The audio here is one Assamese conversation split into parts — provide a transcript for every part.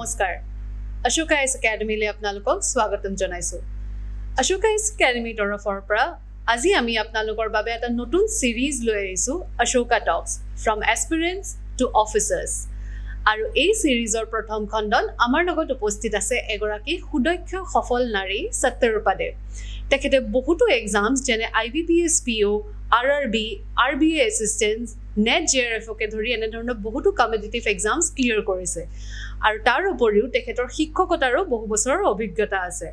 নমস্কাৰ অশোকা আইএছ একাডেমীলৈ আপোনালোকক স্বাগতম জনাইছো অশোকা আইএছ একাডেমীৰ তৰফৰ পৰা আজি আমি আপোনালোকৰ বাবে এটা নতুন সিৰিজ লৈ আহিছো অশোকা টক্স ফ্ৰম এস্পিৰেন্টছ টু অফিচাৰ্ছ আৰু এই সিৰিজৰ প্ৰথম খণ্ডত আমাৰ লগত উপস্থিত আছে এগৰাকী সুদক্ষ সফল নাৰী সত্যৰূপা দেৱ তেখেতে বহুতো এক্সামছ যেনে IBPS PO RRB RBA assistant NET JRFকে ধৰি এনে ধৰণৰ বহুতো কম্পিটিটিভ এক্সামছ ক্লিয়াৰ কৰিছে আৰু তাৰ উপৰিও তেখেতৰ শিক্ষকতাৰো বহু বছৰৰ অভিজ্ঞতা আছে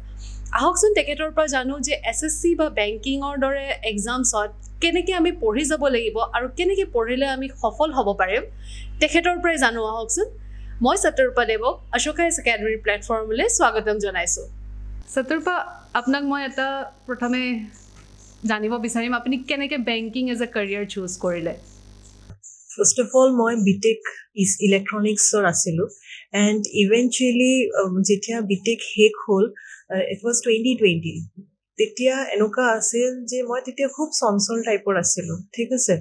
আহকচোন তেখেতৰ পৰা জানো যে SSC বা বেংকিংৰ দৰে এক্সামছত কেনেকৈ আমি পঢ়ি যাব লাগিব আৰু কেনেকৈ পঢ়িলে আমি সফল হ'ব পাৰিম তেখেতৰ পৰাই জানো আহকচোন মই সত্যৰূপা দেৱক অশোকা আইএছ একাডেমীৰ প্লেটফৰ্মলৈ স্বাগতম জনাইছো সত্যৰূপা আপোনাক মই এটা প্ৰথমে জানিব বিচাৰিম আপুনি কেনেকৈ banking as a career choose কৰিলে First of all, my BTech is electronics or asilu, and eventually, যেতিয়া BTech hek hol, it was 2020. তেতিয়া এনোকা আছিল যে মই তেতিয়া খুব সনসল টাইপৰ আছিলো ঠিক আছে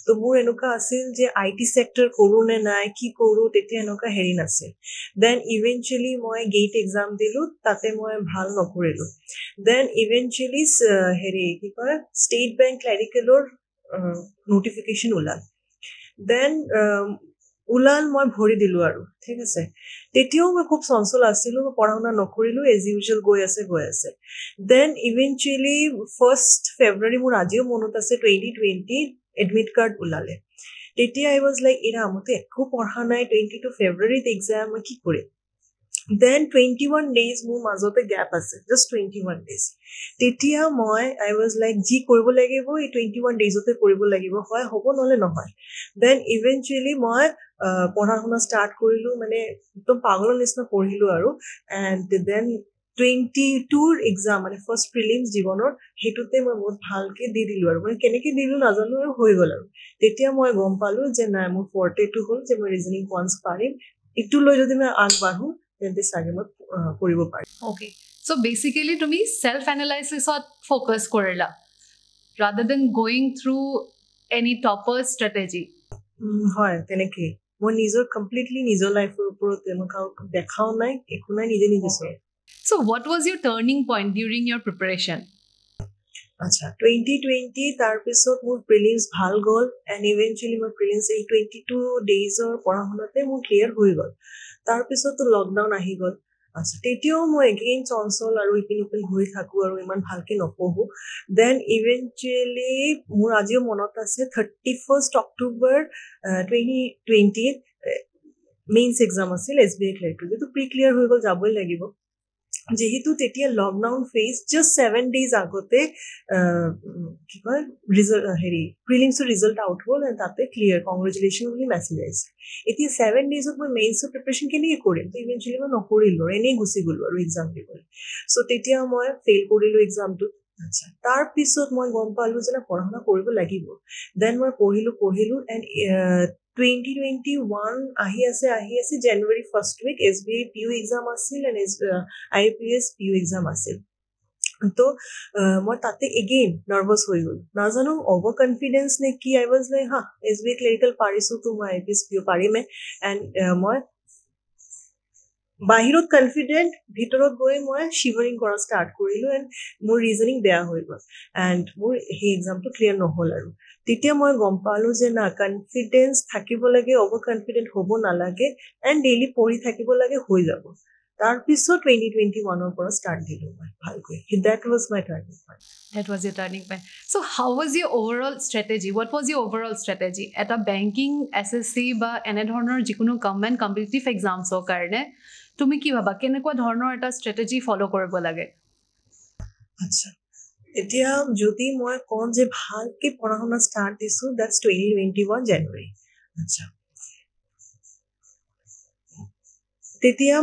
তো মোৰ এনোকা আছিল যে IT সেক্টৰ কৰো নে নাই কি কৰো তেতিয়া এনোকা হেৰি নাছিল দেন ইভেন্টুৱেলি মই গেট এক্সাম দিলো তাতে মই ভাল নকৰিলো দেন ইভেন্টুৱেলি হেৰি কি কয় ষ্টেট বেংক ক্লাৰিকেলৰ নোটিফিকেশন ওলাল দেন উলাল মই ভৰি দিলো আৰু ঠিক আছে তেতিয়াও মই খুব সনসল আছিলো মই পঢ়াউনা নকৰিলো এজ ইউজুৱেল গৈ আছে দেন ইভেন্টুৱেলি 1st February মোৰ আজিও মনত আছে 2020 এডমিট কাৰ্ড ওলালে তেতিয়া আই ওয়াজ লাইক এৰা মতে একো পঢ়া নাই 22 February এক্সাম মই কি কৰিম then 21 days মোৰ মাজতে গ্যাপ আছে just 21 days তেতিয়া মই I was like জি কৰিব লাগিব এই 21 daysতে কৰিব লাগিব হয় হ'ব নহলে নহয় then eventually মই পঢ়াশুনা স্টাৰ্ট কৰিলো মানে একদম পাগলৰ নিচিনা পঢ়িলো আৰু and then 22 এক্সাম মানে ফাৰ্স্ট প্ৰিলিমছ জীৱনৰ হেতুতে মই বহুত ভালকে দি দিলো আৰু মানে কেনেকে দিলো নাজানো আৰু হৈ গল আৰু তেতিয়া মই গম পালো যে নাই মোৰ ফৰ্টে টু হ'ল যে মই ৰিজনিং ওয়ান্স পাৰিম ইটো লৈ যদি মই আগবাঢ়ো তেন্তে সাগে মই কৰিব পাৰিম ওকে সো বেসিক্যালি তুমি সেলফ অ্যানালাইসিসত ফোকাস কৰিলা rather than going through any topper strategy হয় তেনেকে মই নিজৰ কমপ্লিটলি নিজৰ লাইফৰ ওপৰত এনেকা দেখাও নাই একো নাই নিজে নিজে so what was your turning point during your preparation আচ্ছা 2020 তাৰ পিছত মোৰ প্ৰিলিমছ ভাল গল এন্ড ইভেন্টুৱেলি মই প্ৰিলিমছ এই 22 ডেজৰ পঢ়াশুনাতে মোৰ ক্লিয়াৰ হৈ গল তাৰ পিছত তো লকডাউন আহি গল আচ্ছা তেতিয়াও মই এগেইন চনসল আৰু ইপিন ঘূৰি থাকো আৰু ইমান ভালকে নপঢ়ো দেন ইভেন্টুৱেলি মোৰ আজিও মনত আছে 31st October 2020 মেইনছ এক্সাম আছিল SBI ক্লাৰিকেল যেটো প্ৰি ক্লিয়াৰ হৈ গল যাবই লাগিব যেহেতু তেতিয়া লকডাউন ফেজ জাস্ট 7 days আগতে কি কয় ৰিজাল্ট হেৰি প্ৰিলিমছৰ ৰিজাল্ট আউট হ'ল এন্ড তাতে ক্লিয়াৰ কংগ্ৰেচুলেশ্যন বুলি মেছেজ আহিছে এতিয়া 7 daysত মই মেইনছৰ প্ৰিপাৰেচন কেনেকৈ কৰিম তো ইভেন্টুৱেলি মই নকৰিলো এনেই গুচি গলো আৰু এক্সাম দিবলৈ সো তেতিয়া মই ফেইল কৰিলো এক্সামটো আচ্ছা তাৰ পিছত মই গম পালো যে পঢ়াশুনা কৰিব লাগিব দেন মই পঢ়িলো এন্ড 2021 আহি আছে January first week SBI PU exam আছিল and IPS PU exam আছিল তো মই তাতে এগেইন নার্ভাস হৈ গল নাজানো ওভার কনফিডেন্স নে কি আই ওয়াজ লাইক হা SBI ক্লাৰিকেল পাৰিছো তো মই IPS PU পাৰিমে এন্ড মই বাহিৰত কনফিডেন্ট ভিতৰত গৈ মই শিভাৰিং কৰা ষ্টাৰ্ট কৰিলো এন্ড মোৰ ৰিজনিং বেয়া হৈ গল এন্ড মোৰ হে এক্সামটো ক্লিয়াৰ নহল আৰু তেতিয়া মই গম পালো যে না কনফিডেন্স থাকিব লাগে ওভাৰ কনফিডেন্ট হ'ব নালাগে এন্ড ডেইলি পঢ়ি থাকিব লাগে হৈ যাব তাৰ পিছত 2021 ৰ পৰা ষ্টাৰ্ট দিলো মই ভালকৈ that was my turning point that was your turning point so how was your overall strategy what was your overall strategy eta banking SSC বা এনে ধৰণৰ যিকোনো গভৰ্ণমেণ্ট কম্পিটিটিভ এক্সামছৰ কাৰণে তুমি কি ভাবা কেনেকুৱা ধৰণৰ এটা ষ্ট্ৰেটেজি ফলো কৰিব লাগে আচ্ছা এতিয়া যদি মই কোন যে ভালকে পঢ়াশুনা স্টাৰ্ট দিছো দ্যাটস 2021 January আচ্ছা তেতিয়া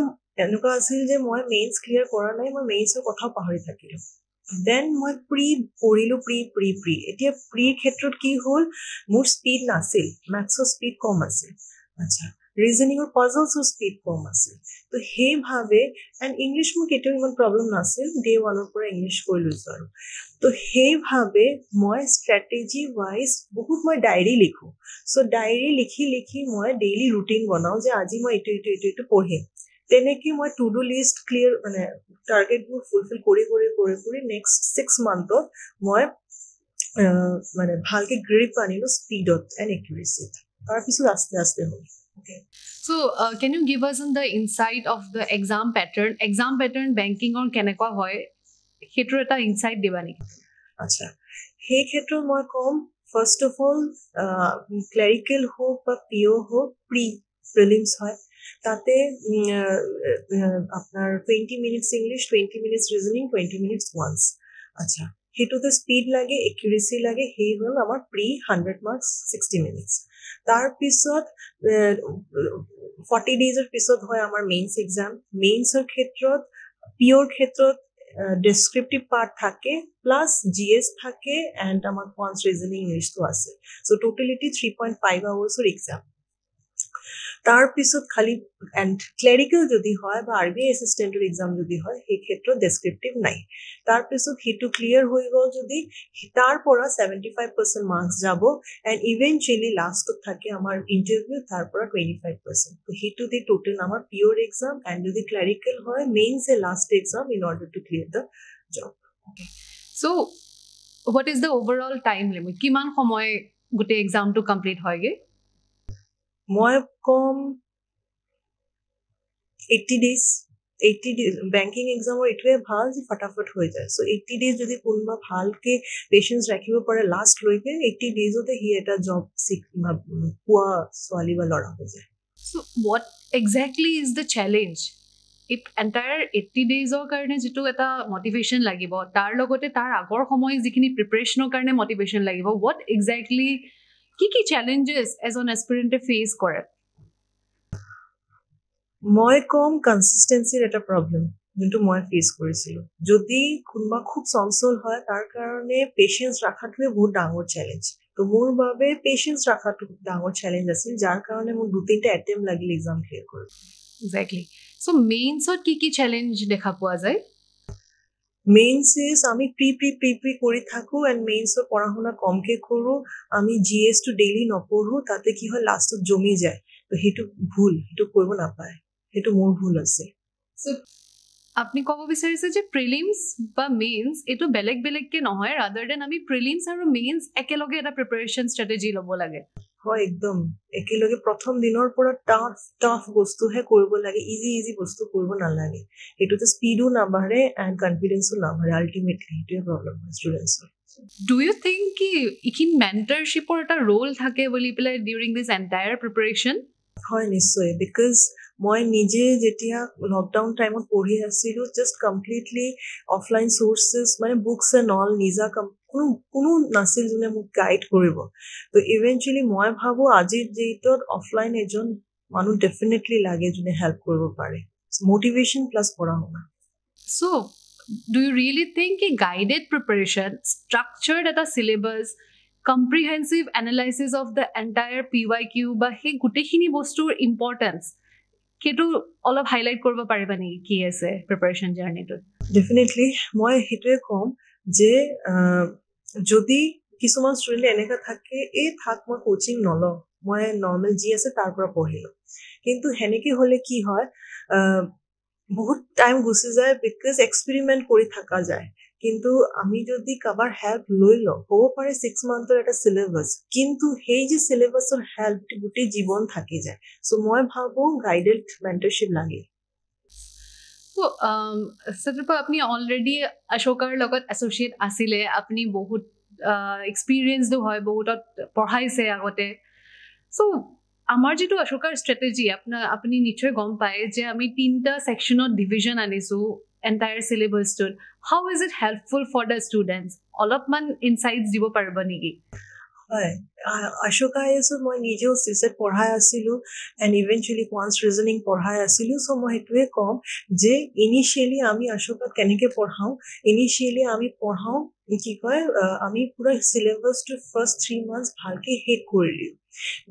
এনেকুৱা আছিল যে মই মেইনছ ক্লিয়াৰ কৰা নাই মই মেইনছৰ কথা পাহৰি থাকিলো দেন মই প্ৰি এতিয়া প্ৰিৰ ক্ষেত্ৰত কি হ'ল মোৰ স্পীড নাছিল ম্যাথছৰ স্পীড কম আছিল আচ্ছা ৰিজনিংৰ পাজলছৰ স্পীড কম আছিল তো সেইভাৱে এণ্ড ইংলিছ মোৰ কেতিয়াও ইমান প্ৰব্লেম নাছিল ডে 1 ৰ পৰা ইংলিছ কৰি লৈছো আৰু তো সেইভাৱে মই ষ্ট্ৰেটেজি ওয়াইজ বহুত মই ডায়েৰী লিখো সো ডায়েৰী লিখি মই ডেইলি ৰুটিন বনাও যে আজি মই এইটো পঢ়িম তেনেকে মই টু ডু লিষ্ট ক্লিয়াৰ মানে টাৰ্গেটবোৰ ফুলফিল কৰি নেক্সট 6 মান্থত মই মানে ভালকে গ্ৰিপ আনিলো স্পীডত এণ্ড একিউৰেচিত তাৰপিছত আস্তে আস্তে হ'ল So, can you give us the insight of the exam pattern? Exam pattern banking or কেনেকুৱা হয় সেইটো এটা ইনসাইট দিবা নেকি? আচ্ছা সেই ক্ষেত্ৰত মই কম ফাৰ্ষ্ট অফ অল ক্লেৰিকেল হোক বা পিঅ হোক প্ৰিলিমছ হয় তাতে আপোনাৰ 20 minutes English 20 minutes reasoning 20 minutes once আচ্ছা সেইটোতে স্পীড লাগে একিউৰেচি লাগে সেই হ'ল আমাৰ 100 মাৰ্কছ 60 মিনিটছ তাৰপিছত 40 ডেজৰ পিছত হয় আমাৰ মেইনছ এক্সাম মেইনছৰ ক্ষেত্ৰত পিঅ'ৰ ক্ষেত্ৰত ডেছক্ৰিপটিভ পাৰ্ট থাকে প্লাছ জিএছ থাকে এণ্ড আমাৰ কোৱান্টছ ৰিজনিং ইংলিছটো আছে চ' টোটেলিটি 3.5 আৱাৰ্ছৰ এক্সাম তাৰপিছত খালি এণ্ড ক্লেৰিকেল যদি হয় বা আৰ বি আই এছিষ্টেণ্টৰ এক্সাম যদি হয় সেই ক্ষেত্ৰত ডেছক্ৰিপটিভ নাই তাৰপিছত সেইটো ক্লিয়াৰ হৈ গ'ল যদি তাৰ পৰা 75% মাৰ্কছ যাব এণ্ড ইভেঞ্চুৱেলি লাষ্টত থাকে আমাৰ ইণ্টাৰভিউ তাৰ পৰা 25% তো সেইটো দি টোটেল আমাৰ পিঅ'ৰ এক্সাম এণ্ড যদি ক্লেৰিকেল হয় mains a last exam in order to clear the job So, what is the overall time limit? কিমান সময় গোটেই এক্সামটো কমপ্লিট হয়গে? মই কম 80 days বেংকিং এক্সামৰ এইটোৱে ভাল যে ফটাফট হৈ যায় চ' 80 days যদি কোনোবা ভালকে পেচেঞ্চ ৰাখিব পাৰে লাষ্টলৈকে 80 daysতে সি এটা জব পোৱা ছোৱালী বা ল'ৰা হৈ যায় So, what exactly is the challenge? If entire 80 daysৰ কাৰণে যিটো এটা motivation লাগিব তাৰ লগতে তাৰ আগৰ সময় যিখিনি প্ৰিপাৰেশ্যনৰ কাৰণে motivation লাগিব what exactly কি challenges as an aspirant face কৰে মই কম কনসিষ্টেন্সিৰ এটা প্ৰবলেম যোনটো মই ফেচ কৰিছিলোঁ যদি কোনোবা খুব চঞ্চল হয় তাৰ কাৰণে পেচেঞ্চ ৰাখাটোৱে বহুত ডাঙৰ চেলেঞ্জ তো মোৰ বাবে পেচেঞ্চ ৰাখাটো ডাঙৰ চেলেঞ্জ আছিল যাৰ কাৰণে মোক 2-3টা এটেম্প লাগিল এক্সাম ক্লিয়াৰ কৰিব এক্স্যাক্টলি সো মেইনছত কি চেলেঞ্জ দেখা পোৱা যায় মেইনছ আমি প্ৰি কৰি থাকো এণ্ড মেইনছৰ পঢ়া শুনা কমকে কৰোঁ আমি জিএছটো ডেইলি নপঢ়ো তাতে কি হয় লাষ্টত জমি যায় তো সেইটো ভুল সেইটো কৰিব নাপায় সেইটো মোৰ ভুল আছে সো আপনি ক'ব বিচাৰিছে যে প্ৰিলিমছ বা মেইনছ এইটো বেলেগকে নহয় ৰাদাৰ দেন আমি প্ৰিলিমছ আৰু মেইনছ একেলগে এটা প্ৰিপাৰেশ্যন ষ্ট্ৰেটেজি ল'ব লাগে হয় একদম একেলগে প্ৰথম দিনৰ পৰা টাফ বস্তুহে কৰিব লাগে ইজি বস্তু কৰিব নালাগে এইটোতে স্পীডো নাবাঢ়ে এণ্ড কনফিডেন্সো নাবাঢ়ে আল্টিমেটলি এইটোৱে প্ৰব্লেম হয় ষ্টুডেণ্টছৰ ডু ইউ থিংক কি ইখিন মেণ্টাৰশ্বিপৰ এটা ৰোল থাকে বুলি পেলাই ডিউৰিং দিছ এণ্টায়াৰ প্ৰিপাৰেশ্যন হয় নিশ্চয় বিকজ মই নিজে যেতিয়া লকডাউন টাইমত পঢ়ি আছিলোঁ জাষ্ট কমপ্লিটলি অফলাইন চ'ৰ্চেছ মানে বুকছ এণ্ড অল নিজা কোনো নাছিল যোনে মোক গাইড কৰিব তো ইভেঞ্চুৱেলি মই ভাবোঁ আজিৰ ডেটত অফলাইন এজন মানুহ ডেফিনেটলি লাগে যোনে হেল্প কৰিব পাৰে মটিভেশ্যন প্লাছ পঢ়া শুনা So, do you really think a guided preparation, structured at a syllabus, comprehensive analysis of the entire PYQ, বা সেই গোটেইখিনি বস্তুৰ ইম্পৰ্টেঞ্চ সেইটো অলপ হাইলাইট কৰিব পাৰিবা নেকি কি আছে প্ৰিপাৰেশ্যন জাৰ্নিটোত ডেফিনেটলি মই সেইটোৱে ক'ম যে যদি কিছুমান ষ্টুডেণ্ট এনেকুৱা থাকে মই কোচিং নলওঁ মই নৰ্মেল যি আছে তাৰ পৰা পঢ়িলোঁ কিন্তু সেনেকৈ হ'লে কি হয় বহুত টাইম গুচি যায় বিকজ এক্সপেৰিমেণ্ট কৰি থকা যায় কিন্তু আমি যদি কাৰোবাৰ হেল্প লৈ লওঁ হ'ব পাৰে 6 মান্থৰ এটা চিলেবাছ কিন্তু সেই যে চিলেবাছৰ হেল্প গোটেই জীৱন থাকি যায় চ' মই ভাবোঁ গাইডেড মেণ্টৰশ্বিপ লাগে সত্যৰূপা আপুনি অলৰেডি অশোকাৰ লগত এছ'চিয়েট আছিলে আপুনি বহুত এক্সপিৰিয়েঞ্চডো হয় বহুতত পঢ়াইছে আগতে চ' আমাৰ যিটো অশোকাৰ ষ্ট্ৰেটেজি আপুনি নিশ্চয় গম পায় যে আমি 3টা ছেকশ্যনত ডিভিজন আনিছোঁ এণ্টায়াৰ চিলেবাছটোত how is it helpful for the students অলপমান ইনচাইটছ দিব পাৰিব নেকি হয় অশোকা আইএছত মই নিজেও চিছেট পঢ়াই আছিলোঁ এণ্ড ইভেঞ্চুৱেলি কোৱান্টছ ৰিজনিং পঢ়াই আছিলোঁ চ' মই সেইটোৱে ক'ম যে ইনিচিয়েলি আমি অশোকাত কেনেকৈ পঢ়াওঁ ইনিচিয়েলি আমি পঢ়াওঁ কি কয় আমি পুৰা চিলেবাছটো ফাৰ্ষ্ট 3 months ভালকৈ শেষ কৰি দিওঁ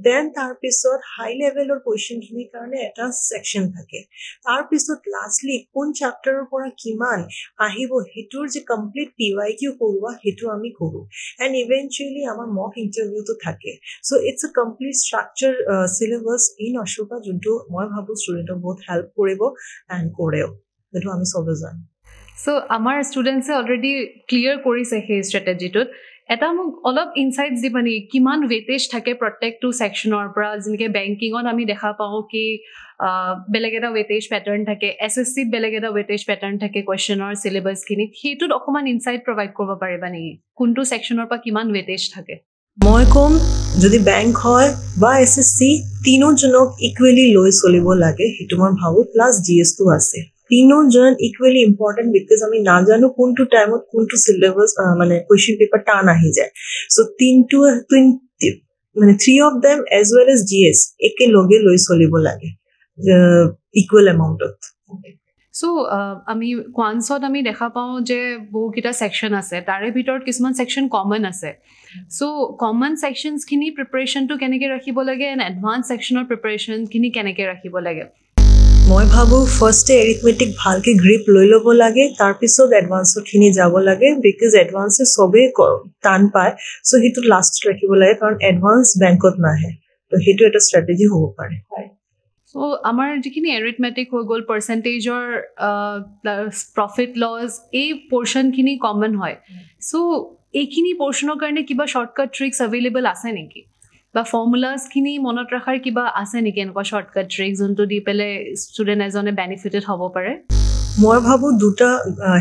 দেন তাৰপিছত হাই লেভেলৰ কুৱেশ্যনখিনিৰ কাৰণে এটা ছেকশ্যন থাকে তাৰপিছত লাষ্টলি কোন চেপ্টাৰৰ পৰা কিমান আহিব সেইটোৰ যে কমপ্লিট PYQ কৰোৱা সেইটো আমি কৰোঁ এণ্ড ইভেঞ্চুৱেলি আমাৰ মক ইণ্টাৰভিউটো থাকে so it's a complete structure syllabus in Ashoka যোনটো মই ভাবো ষ্টুডেণ্টক বহুত হেল্প কৰিব এণ্ড কৰেও সেইটো আমি চবে জানো সো আমাৰ ষ্টুডেণ্টছে অলৰেডি ক্লিয়াৰ কৰিছে সেই ষ্ট্ৰেটেজিটোত এটা মোক অলপ ইনচাইটছ দিবা নেকি কিমান ৱেটেজ থাকে প্ৰত্যেকটো ছেকশ্যনৰ পৰা যেনেকৈ বেংকিঙত আমি দেখা পাওঁ কি বেলেগ এটা ৱেটেজ পেটাৰ্ণ থাকে SSCত বেলেগ এটা ৱেটেজ পেটাৰ্ণ থাকে কুৱেশ্যনৰ চিলেবাছখিনিত সেইটোত অকণমান ইনচাইট প্ৰভাইড কৰিব পাৰিবা নেকি কোনটো ছেকশ্যনৰ পৰা কিমান ৱেটেজ থাকে মই কম যদি বেংক হয় বা SSC তিনিজনক ইকুৱেলি লৈ চলিব লাগে সেইটো মই ভাবো প্লাছ GS টো আছে তিনিজন ইকুৱেলি ইম্পৰ্টেণ্ট বিকজ আমি নাজানো কোনটো টাইমত কোনটো চিলেবাছ মানে কুৱেশ্যন পেপাৰ টান আহি যায় চ' মানে 3 of them as well as GS একেলগে লৈ চলিব লাগে ইকুৱেল এমাউণ্টত চ' আমি কোৱান্সত আমি দেখা পাওঁ যে বহুকেইটা ছেকশ্যন আছে তাৰে ভিতৰত কিছুমান ছেকশ্যন কমন আছে চ' কমন ছেকশ্যনছখিনি প্ৰিপেৰেশ্যনটো কেনেকৈ ৰাখিব লাগে এণ্ড এডভান্স ছেকশ্যনৰ প্ৰিপেৰেশ্যনখিনি কেনেকৈ ৰাখিব লাগে মই ভাবো ফাৰ্ষ্টে এৰিথমেটিক ভালকে গ্ৰিপ লৈ ল'ব লাগে তাৰপিছত এডভান্সৰখিনি যাব লাগে বিকজ এডভান্সে চবেই টান পায় চ' সেইটো লাষ্ট ৰাখিব লাগে কাৰণ এডভান্স বেংকত নাহে তো সেইটো এটা ষ্ট্ৰেটেজি হ'ব পাৰে চ' আমাৰ যিখিনি এৰিথমেটিক হৈ গ'ল পাৰ্চেণ্টেজৰ প্ৰফিট লছ এই পৰ্চনখিনি কমন হয় চ' এইখিনি পৰ্চনৰ কাৰণে কিবা শ্বৰ্টকাট ট্ৰিক্স এভেইলেবল আছে নেকি বা ফৰ্মুলাছখিনি মনত ৰখাৰ কিবা আছে নেকি এনেকুৱা শ্বৰ্টকাট ট্ৰিক যোনটো দি পেলাই ষ্টুডেণ্ট এজনে বেনিফিটেড হ'ব পাৰে মই ভাবোঁ দুটা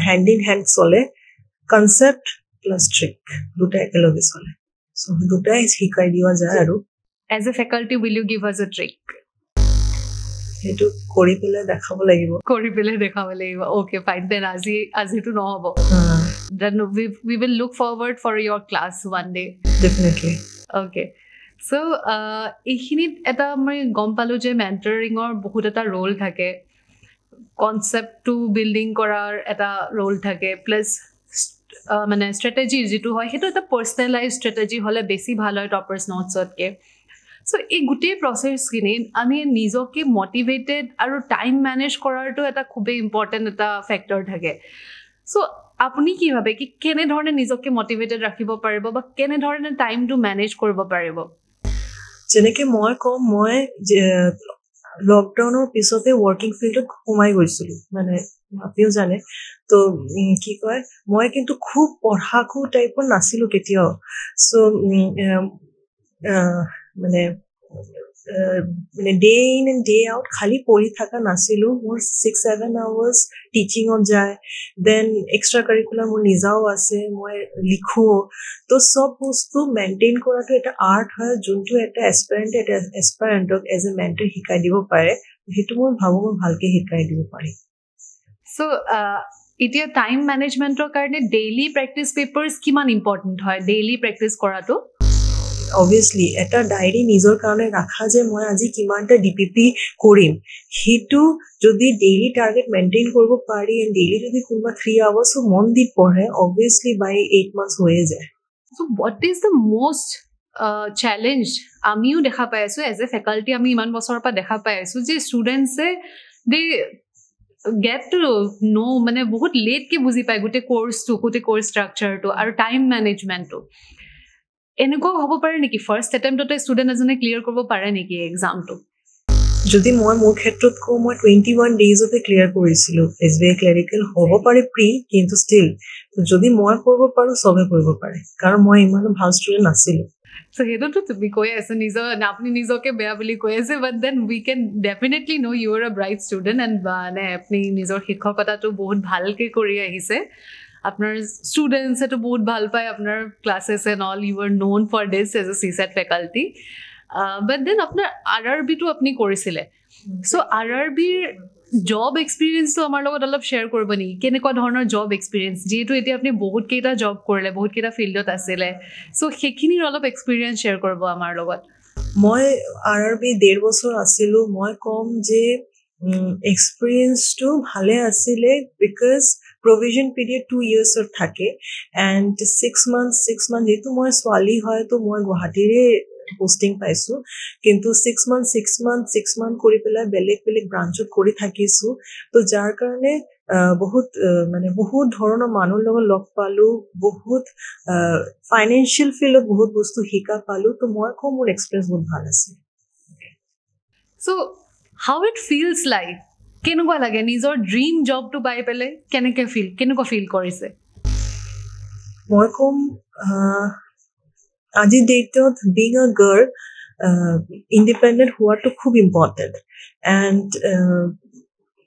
হেণ্ড ইন হেণ্ড চলে কনচেপ্ট প্লাছ ট্ৰিক দুটা একেলগে চলে চ' দুটাই শিকাই দিয়া যায় আৰু as a faculty will you give us a trick সেইটো কৰি পেলাই দেখাব লাগিব অ'কে ফাইন দেন আজিতো নহ'ব then we will look forward for your class one day definitely okay so' এইখিনিত এটা মই গম পালোঁ যে মেণ্টৰিঙৰ বহুত এটা ৰোল থাকে কনচেপ্টটো বিল্ডিং কৰাৰ এটা ৰোল থাকে প্লাছ মানে ষ্ট্ৰেটেজি যিটো হয় সেইটো এটা পাৰ্চনেলাইজ ষ্ট্ৰেটেজি হ'লে বেছি ভাল হয় টপাৰ্ছ নোটছতকৈ চ' এই গোটেই প্ৰচেছখিনিত আমি নিজকে মটিভেটেড আৰু টাইম মেনেজ কৰাৰটো এটা খুবেই ইম্পৰ্টেণ্ট এটা ফেক্টৰ থাকে চ' আপুনি কি ভাবে কি কেনেধৰণে নিজকে মটিভেটেড ৰাখিব পাৰিব বা কেনেধৰণে টাইমটো মেনেজ কৰিব পাৰিব যেনেকৈ মই কওঁ মই লকডাউনৰ পিছতে ৱৰ্কিং ফিল্ডত সোমাই গৈছিলোঁ মানে আপুনিও জানে তো কি কয় মই কিন্তু খুব পঢ়াকো টাইপৰ নাছিলোঁ কেতিয়াও চ' মানে day in and day out খালি পঢ়ি থকা নাছিলোঁ মোৰ 6-7 আৱাৰ্ছ টিচিঙত যায় দেন এক্সট্ৰা কাৰিকুলাৰ মোৰ নিজাও আছে মই লিখোঁ তো চব বস্তু মেইনটেইন কৰাটো এটা আৰ্ট হয় যোনটো এটা এছপাৰেণ্টক এজ এ মেণ্টৰ শিকাই দিব পাৰে সেইটো মই ভাবোঁ মই ভালকৈ শিকাই দিব পাৰিম চ' এতিয়া টাইম মেনেজমেণ্টৰ কাৰণে ডেইলি প্ৰেক্টিছ পেপাৰ্ছ কিমান ইম্পৰ্টেণ্ট হয় ডেইলি প্ৰেক্টিছ কৰাটো অবভিয়াছলি এটা ডায়েৰী নিজৰ কাৰণে ৰাখা যে মই আজি কিমানটা DPP কৰিম সেইটো যদি ডেইলি টাৰ্গেট মেইনটেইন কৰিব পাৰি এণ্ড ডেইলি যদি কোনোবা 3 আৱাৰ্ছো মন দি পঢ়ে অবভিয়াছলি বাই 8 মান্থছ হৈয়ে যায় so' what is the most challenge আমিও দেখা পাই আছোঁ এজ এ ফেকাল্টি আমি ইমান বছৰৰ পৰা দেখা পাই আছোঁ যে ষ্টুডেণ্টছে দে গেট টু ন' মানে বহুত লেটকৈ বুজি পায় গোটেই কোৰ্ছ ষ্ট্ৰাকচাৰটো আৰু টাইম মেনেজমেণ্টটো এনেকুৱাও হ'ব পাৰে নেকি ফাৰ্ষ্ট এটেম্পটতে ষ্টুডেণ্ট এজনে ক্লিয়াৰ কৰিব পাৰে নেকি এক্সামটো যদি মই মোৰ ক্ষেত্ৰত কওঁ মই 21 ডেইজতে ক্লিয়াৰ কৰিছিলোঁ SBI ক্লেৰিকেল হ'ব পাৰে প্ৰি কিন্তু ষ্টিল যদি মই কৰিব পাৰোঁ চবে কৰিব পাৰে কাৰণ মই ইমানো ভাল ষ্টুডেণ্ট নাছিলোঁ চ' সেইটোতো তুমি কৈ আছো আপুনি নিজকে বেয়া বুলি কৈ আছে but then we can definitely know' you are a bright student and মানে আপুনি নিজৰ শিক্ষকতাটো বহুত ভালকৈ কৰি আহিছে আপোনাৰ ষ্টুডেণ্টছেতো বহুত ভাল পায় আপোনাৰ classes and all you are known for this as a CSAT faculty but then আপোনাৰ RRBটো আপুনি কৰিছিলে চ' RRBৰ জব এক্সপিৰিয়েঞ্চটো আমাৰ লগত অলপ শ্বেয়াৰ কৰিব নেকি কেনেকুৱা ধৰণৰ জব এক্সপিৰিয়েঞ্চ যিহেতু এতিয়া আপুনি বহুতকেইটা জব কৰিলে বহুতকেইটা ফিল্ডত আছিলে চ' সেইখিনিৰ অলপ এক্সপিৰিয়েঞ্চ শ্বেয়াৰ কৰিব আমাৰ লগত মই RRB 1.5 বছৰ আছিলোঁ মই ক'ম যে এক্সপিৰিয়েঞ্চটো ভালে আছিলে বিকজ প্ৰভিজন পিৰিয়ড 2 yearsৰ থাকে এণ্ড 6 months যেহেতু মই ছোৱালী হয় তো মই গুৱাহাটীৰে পোষ্টিং পাইছো কিন্তু 6 month কৰি পেলাই বেলেগ ব্ৰাঞ্চত কৰি থাকিছো তো যাৰ কাৰণে বহুত মানে বহুত ধৰণৰ মানুহৰ লগত লগ পালো বহুত ফাইনেন্সিয়েল ফিল্ডত বহুত বস্তু শিকা পালো তো মই কম মোৰ এক্সপেৰিয়েন্স বহুত ভাল আছিল So how it feels like কেনেকুৱা লাগে নিজৰ ড্ৰিম জবটো পাই পেলাই কেনেকুৱা ফিল কৰিছে মই কম আজিৰ ডেটত বিং আ গাৰ্ল ইণ্ডিপেণ্ডেণ্ট হোৱাটো খুব ইম্পৰ্টেণ্ট এণ্ড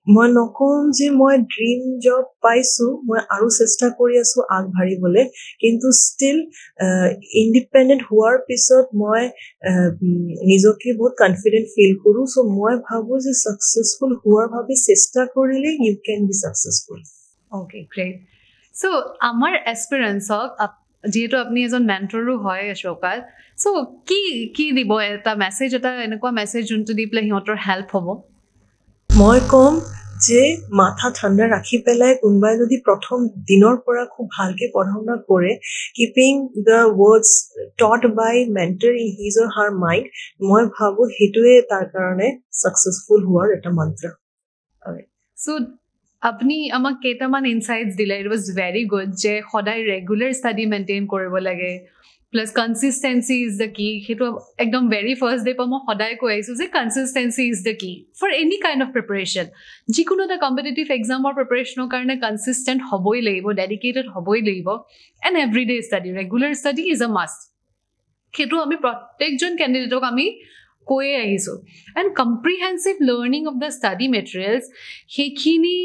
মই নকম যে মই ড্ৰিম জব পাইছো মই আৰু চেষ্টা কৰি আছো আগবাঢ়িবলৈ কিন্তু ষ্টিল ইণ্ডিপেণ্ডেণ্ট হোৱাৰ পিছত মই নিজকে বহুত কনফিডেণ্ট ফিল কৰোঁ চ' মই ভাবোঁ যে ছাকচেছফুল হোৱাৰ বাবে চেষ্টা কৰিলে you can be successful okay great so' আমাৰ এক্সপিৰিয়েঞ্চক যিহেতু আপুনি এজন মেণ্টৰো হয় অশোকাত চ' কি দিব এটা মেছেজ এটা এনেকুৱা মেছেজ যোনটো দি পেলাই সিহঁতৰ হেল্প হ'ব মই কম যে মাথা ঠাণ্ডা ৰাখি পেলাই কোনোবাই যদি প্ৰথম দিনৰ পৰা খুব ভালকে পঢ়া শুনা কৰে keeping the words taught by mentor in his or her mind মই ভাবোঁ সেইটোৱে তাৰ কাৰণে ছাকচেছফুল হোৱাৰ এটা মন্ত্ৰ চ' আপুনি আমাক কেইটামান ইনচাইটছ দিলে ইট ৱাজ ভেৰি গুড যে সদায় ৰেগুলাৰ ষ্টাডি মেইনটেইন কৰিব লাগে প্লাছ কনচিষ্টেঞ্চি ইজ দ্য কি সেইটো একদম ভেৰি ফাৰ্ষ্ট ডে পৰা মই সদায় কৈ আহিছোঁ যে consistency is the key for any kind of preparation যিকোনো এটা কম্পিটিটিভ এক্সামৰ প্ৰিপেৰেশ্যনৰ কাৰণে কনচিষ্টেণ্ট হ'বই লাগিব ডেডিকেটেড হ'বই লাগিব and every day study regular study is a must সেইটো আমি প্ৰত্যেকজন কেণ্ডিডেটক আমি কৈয়ে আহিছোঁ and comprehensive learning of the study materials সেইখিনি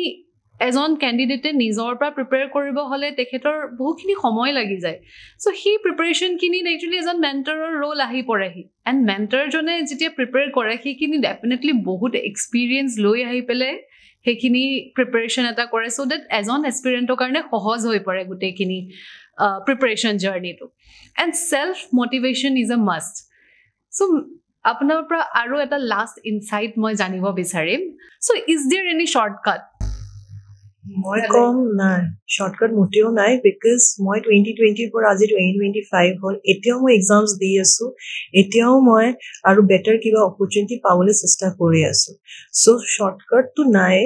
এজন কেণ্ডিডেটে নিজৰ পৰা প্ৰিপেয়াৰ কৰিব হ'লে তেখেতৰ বহুখিনি সময় লাগি যায় চ' সেই প্ৰিপেৰেশ্যনখিনিত একচুৱেলি এজন মেণ্টৰৰ ৰ'ল আহি পৰেহি এণ্ড মেণ্টৰজনে যেতিয়া প্ৰিপেয়াৰ কৰে সেইখিনি ডেফিনেটলি বহুত এক্সপিৰিয়েঞ্চ লৈ আহি পেলাই সেইখিনি প্ৰিপেৰেশ্যন এটা কৰে চ' ডেট এজন এক্সপিৰিয়েণ্টৰ কাৰণে সহজ হৈ পৰে গোটেইখিনি প্ৰিপেৰেশ্যন জাৰ্ণিটো and self motivation is a must so' আপোনাৰ পৰা আৰু এটা লাষ্ট ইনচাইট মই জানিব বিচাৰিম so' is there any shortcut মই কম নাই শ্বৰ্টকাট মোটেও নাই বিকজ মই 2020 পৰা আজি 2025 হ'ল এতিয়াও মই এক্সামছ দি আছোঁ এতিয়াও মই আৰু বেটাৰ কিবা অপৰচুনিটি পাবলৈ চেষ্টা কৰি আছোঁ চ' শ্বৰ্টকাটটো নাই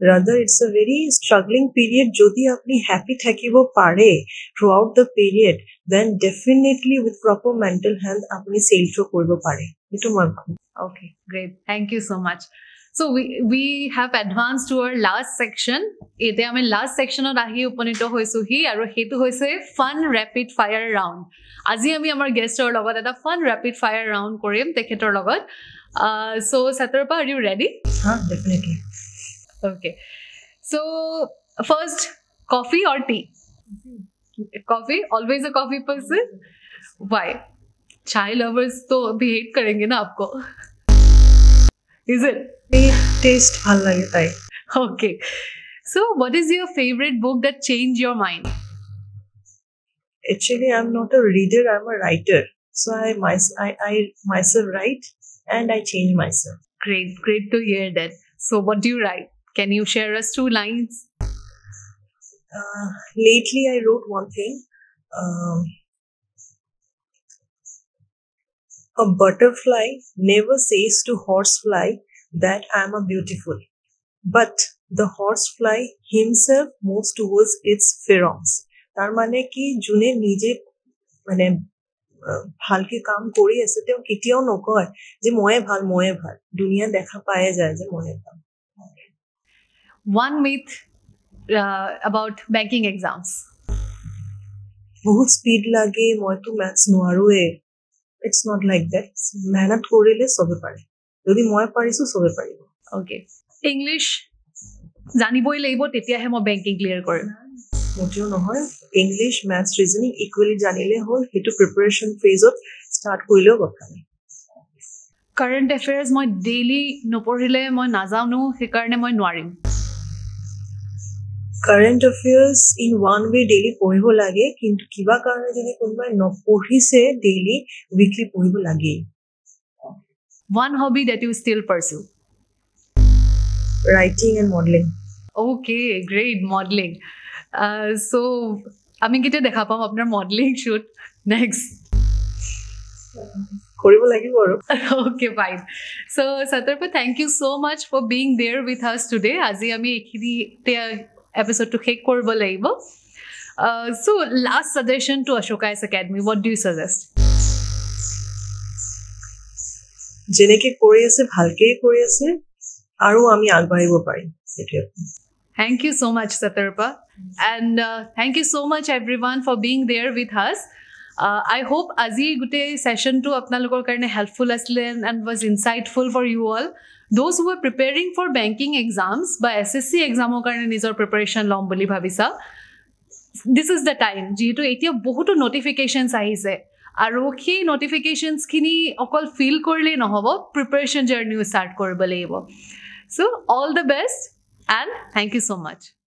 rather it's a very struggling period যদি আপুনি হেপী থাকিব পাৰে throughout the period then definitely with proper mental health আপুনি চেল থ্ৰু কৰিব পাৰে সেইটো মই ভাবোঁ Okay, great. Thank you so much. So we have advanced to our last section. এতিয়া আমি last sectionত আহি উপনীত হৈছোহি আৰু সেইটো হৈছে fun rapid fire round. আজি আমি আমাৰ গেষ্টৰ লগত এটা fun rapid fire round কৰিম তেখেতৰ লগত. So Satarpa, are you ready? Definitely. Okay. So first, coffee or tea? Coffee? Always a coffee person? Why? Chai lovers तो भी hate करेंगे ना आपको is it taste ভাল লাগে তাই okay so what is your favorite book that changed your mind actually I'm not a reader I'm a writer so I myself write and I change myself great to hear that so what do you write can you share us 2 lines lately I wrote one thing a butterfly never says to horsefly that I am a beautiful, but the horsefly himself moves towards its pheromones. तार माने कि जुने निजे माने भालके काम कोरी ऐसे ते कितियों नकोय जे मोये भाल दुनिया देखा पाए जाए जे मोये भाल. One myth about banking exams. बहुत speed लागे मोये तो maths नुआरुए. It's not like that. मेहनत कोरिले सोबे पारे. যদি মই পাৰিছো সবে পাৰিব ওকে ইংলিশ জানিবই লাগিব তেতিয়াহে মই বেংকিং ক্লিয়াৰ কৰিম মোটেও নহয় ইংলিশ ম্যাথছ ৰিজনিং ইকুৱেলি জানিলে হ'ল হেতু প্ৰিপাৰেচন ফেজত ষ্টাৰ্ট কৰিলেও কথা নাই কাৰেণ্ট এফেয়াৰ্স মই ডেইলি নপঢ়িলে মই নাজানো সেইকাৰণে মই নোৱাৰিম current affairs in one way daily পঢ়িব লাগে কিন্তু কিবা কাৰণে যদি কোনোবাই নপঢ়িছে ডেইলি উইকলি পঢ়িব লাগে One hobby that you still pursue? Writing and modeling. Okay, great, modeling. So, আমি কেতিয়া দেখা পাম আপোনাৰ modeling shoot next? কৰিব লাগিব আৰু Okay, fine. So, Satarpa, thank you so much for being there with us today. Azi ami ekhini episode to khek korbo laibo. So, last suggestion to Ashoka Academy. What do you suggest? যেনেকে কৰি আছে ভালকে কৰি আছে আৰু আমি আগবাঢ়িব পাৰিম এতিয়া Thank you so much, Satarpa. And thank you so much, everyone, for being there with us. I hope Azi Gute session to apnalokor karne helpful asle and was insightful for you all. Those who are preparing for banking exams by SSC exam karne nijor preparation lom boli bhabisa. This is the time. Jehetu etia bohuto notifications ahise. Aru khei notifications khini okol feel korle nohobo, preparation journey start koribo lagibo. So all the best and thank you so much.